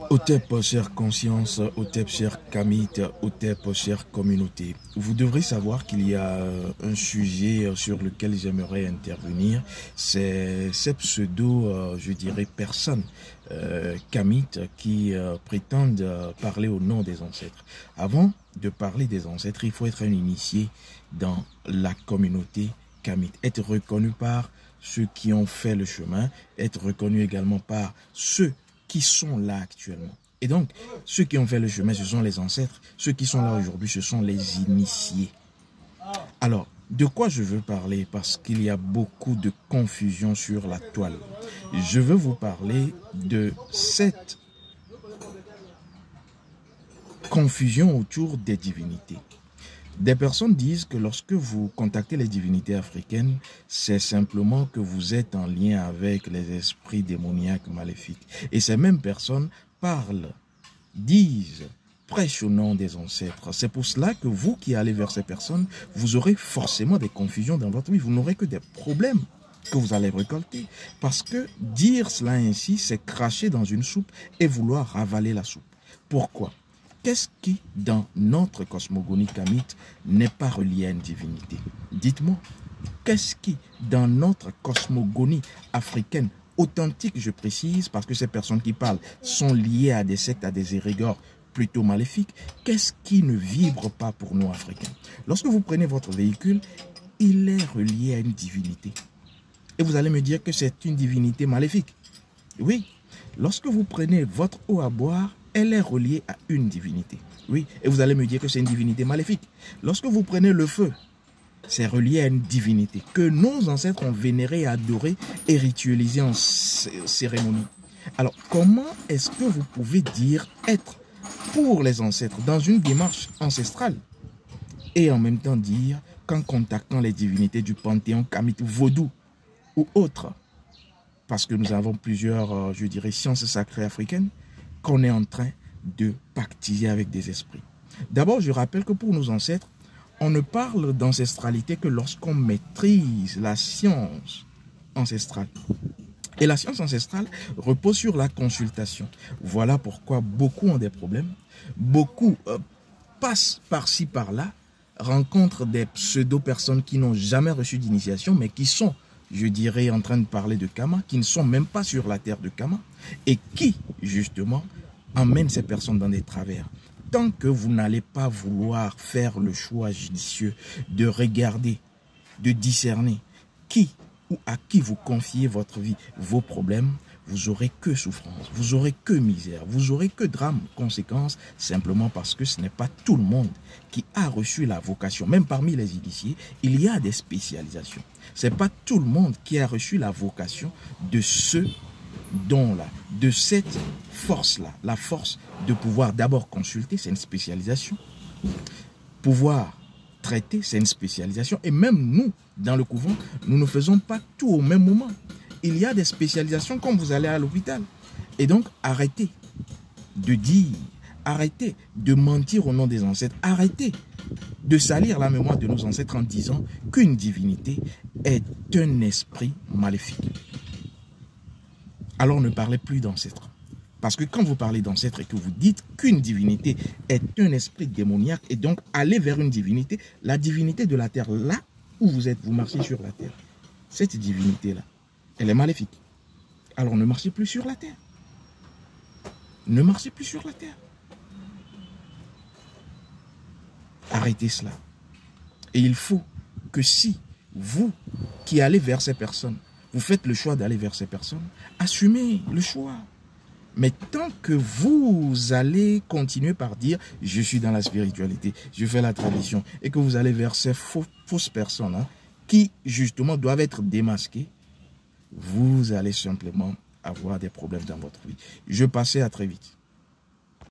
Otep, chère conscience, Otep, chère Kamit, Otep, chère communauté. Vous devrez savoir qu'il y a un sujet sur lequel j'aimerais intervenir. C'est ces pseudo, je dirais, personnes, Kamit, qui prétendent parler au nom des ancêtres. Avant de parler des ancêtres, il faut être un initié dans la communauté Kamit, être reconnu par ceux qui ont fait le chemin, être reconnu également par ceux qui sont là actuellement. Et donc, ceux qui ont fait le chemin, ce sont les ancêtres. Ceux qui sont là aujourd'hui, ce sont les initiés. Alors, de quoi je veux parler? Parce qu'il y a beaucoup de confusion sur la toile. Je veux vous parler de cette confusion autour des divinités. Des personnes disent que lorsque vous contactez les divinités africaines, c'est simplement que vous êtes en lien avec les esprits démoniaques maléfiques. Et ces mêmes personnes parlent, disent, prêchent au nom des ancêtres. C'est pour cela que vous qui allez vers ces personnes, vous aurez forcément des confusions dans votre vie. Vous n'aurez que des problèmes que vous allez récolter. Parce que dire cela ainsi, c'est cracher dans une soupe et vouloir ravaler la soupe. Pourquoi ? Qu'est-ce qui, dans notre cosmogonie kamite, n'est pas relié à une divinité? Dites-moi, qu'est-ce qui, dans notre cosmogonie africaine, authentique, je précise, parce que ces personnes qui parlent sont liées à des sectes, à des érégores plutôt maléfiques, qu'est-ce qui ne vibre pas pour nous Africains? Lorsque vous prenez votre véhicule, il est relié à une divinité. Et vous allez me dire que c'est une divinité maléfique. Oui, lorsque vous prenez votre eau à boire, elle est reliée à une divinité. Oui, et vous allez me dire que c'est une divinité maléfique. Lorsque vous prenez le feu, c'est relié à une divinité que nos ancêtres ont vénérée, adorée et ritualisée en cérémonie. Alors, comment est-ce que vous pouvez dire être pour les ancêtres dans une démarche ancestrale et en même temps dire qu'en contactant les divinités du panthéon kamite, vaudou ou autres, parce que nous avons plusieurs, je dirais, sciences sacrées africaines, qu'on est en train de pactiser avec des esprits. D'abord, je rappelle que pour nos ancêtres, on ne parle d'ancestralité que lorsqu'on maîtrise la science ancestrale. Et la science ancestrale repose sur la consultation. Voilà pourquoi beaucoup ont des problèmes. Beaucoup passent par-ci, par-là, rencontrent des pseudo-personnes qui n'ont jamais reçu d'initiation, mais qui sont, je dirais, en train de parler de Kama, qui ne sont même pas sur la terre de Kama, et qui, justement, emmènent ces personnes dans des travers. Tant que vous n'allez pas vouloir faire le choix judicieux de regarder, de discerner qui ou à qui vous confiez votre vie, vos problèmes, vous aurez que souffrance, vous aurez que misère, vous aurez que drame. Conséquence, simplement parce que ce n'est pas tout le monde qui a reçu la vocation. Même parmi les initiés, il y a des spécialisations. Ce n'est pas tout le monde qui a reçu la vocation de ce don-là, de cette force-là. La force de pouvoir d'abord consulter, c'est une spécialisation. Pouvoir traiter, c'est une spécialisation. Et même nous, dans le couvent, nous ne faisons pas tout au même moment. Il y a des spécialisations comme vous allez à l'hôpital. Et donc, arrêtez de dire, arrêtez de mentir au nom des ancêtres, arrêtez de salir la mémoire de nos ancêtres en disant qu'une divinité est un esprit maléfique. Alors ne parlez plus d'ancêtres. Parce que quand vous parlez d'ancêtres et que vous dites qu'une divinité est un esprit démoniaque et donc allez vers une divinité, la divinité de la terre, là où vous êtes, vous marchez sur la terre. Cette divinité-là, elle est maléfique. Alors ne marchez plus sur la terre. Ne marchez plus sur la terre. Arrêtez cela. Et il faut que si vous qui allez vers ces personnes, vous faites le choix d'aller vers ces personnes, assumez le choix. Mais tant que vous allez continuer par dire « je suis dans la spiritualité, je fais la tradition » et que vous allez vers ces fausses personnes hein, qui justement doivent être démasquées, vous allez simplement avoir des problèmes dans votre vie. Je passais à très vite.